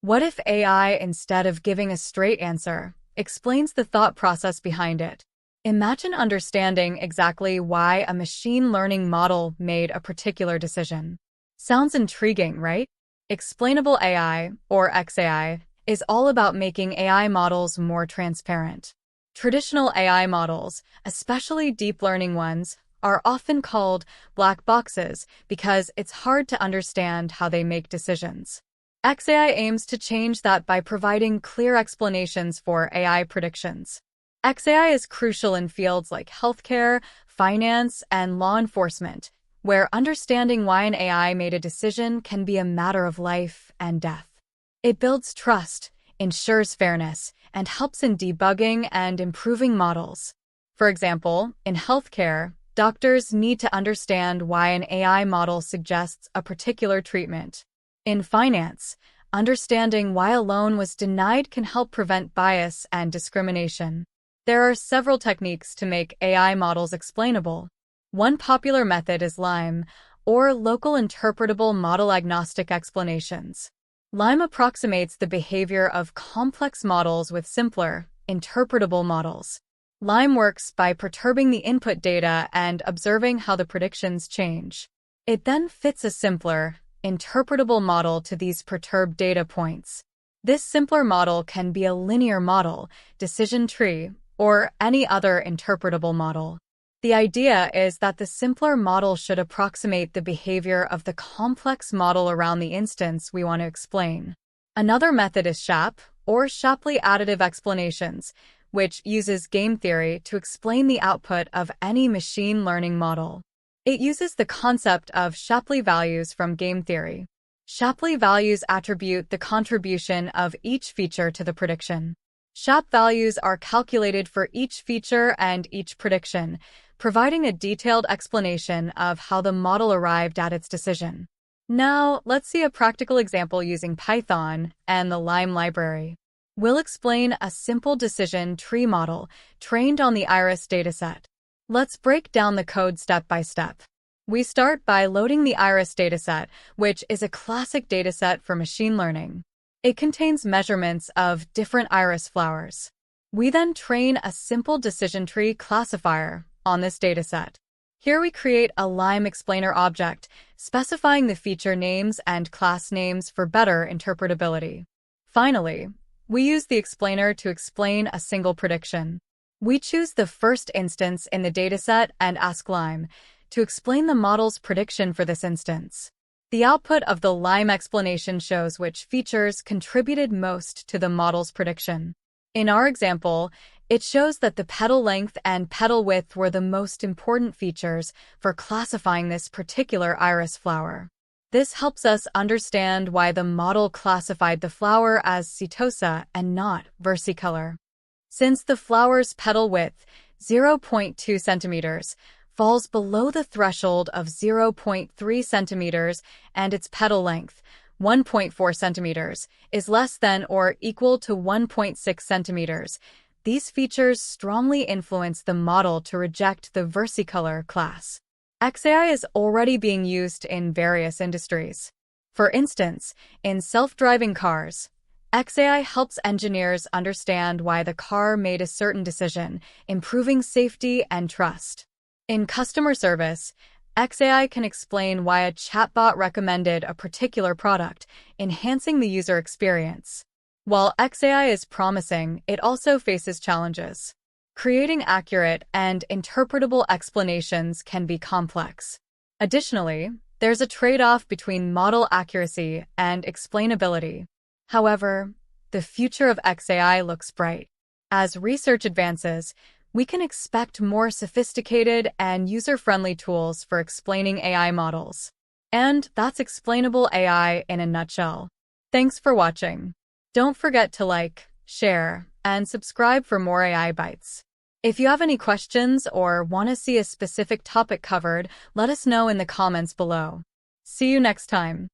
What if AI, instead of giving a straight answer, explains the thought process behind it? Imagine understanding exactly why a machine learning model made a particular decision. Sounds intriguing, right? Explainable AI, or XAI, is all about making AI models more transparent. Traditional AI models, especially deep learning ones, are often called black boxes because it's hard to understand how they make decisions. XAI aims to change that by providing clear explanations for AI predictions. XAI is crucial in fields like healthcare, finance, and law enforcement, where understanding why an AI made a decision can be a matter of life and death. It builds trust, ensures fairness, and helps in debugging and improving models. For example, in healthcare, doctors need to understand why an AI model suggests a particular treatment. In finance, understanding why a loan was denied can help prevent bias and discrimination. There are several techniques to make AI models explainable. One popular method is LIME, or Local Interpretable Model Agnostic Explanations. LIME approximates the behavior of complex models with simpler, interpretable models. LIME works by perturbing the input data and observing how the predictions change. It then fits a simpler, interpretable model to these perturbed data points. This simpler model can be a linear model, decision tree, or any other interpretable model. The idea is that the simpler model should approximate the behavior of the complex model around the instance we want to explain. Another method is SHAP, or Shapley Additive Explanations, which uses game theory to explain the output of any machine learning model. It uses the concept of Shapley values from game theory. Shapley values attribute the contribution of each feature to the prediction. SHAP values are calculated for each feature and each prediction, providing a detailed explanation of how the model arrived at its decision. Now, let's see a practical example using Python and the LIME library. We'll explain a simple decision tree model trained on the iris dataset. Let's break down the code step by step. We start by loading the iris dataset, which is a classic dataset for machine learning. It contains measurements of different iris flowers. We then train a simple decision tree classifier on this dataset. Here we create a LIME explainer object, specifying the feature names and class names for better interpretability. Finally, we use the explainer to explain a single prediction. We choose the first instance in the dataset and ask LIME to explain the model's prediction for this instance. The output of the LIME explanation shows which features contributed most to the model's prediction. In our example, it shows that the petal length and petal width were the most important features for classifying this particular iris flower. This helps us understand why the model classified the flower as setosa and not versicolor. Since the flower's petal width, 0.2 centimeters, falls below the threshold of 0.3 centimeters and its petal length, 1.4 centimeters, is less than or equal to 1.6 centimeters, these features strongly influence the model to reject the versicolor class. XAI is already being used in various industries. For instance, in self-driving cars, XAI helps engineers understand why the car made a certain decision, improving safety and trust. In customer service, XAI can explain why a chatbot recommended a particular product, enhancing the user experience. While XAI is promising, it also faces challenges. Creating accurate and interpretable explanations can be complex. Additionally, there's a trade-off between model accuracy and explainability. However, the future of XAI looks bright. As research advances, we can expect more sophisticated and user-friendly tools for explaining AI models. And that's Explainable AI in a nutshell. Thanks for watching. Don't forget to like, share, and subscribe for more AI Bites. If you have any questions or want to see a specific topic covered, let us know in the comments below. See you next time.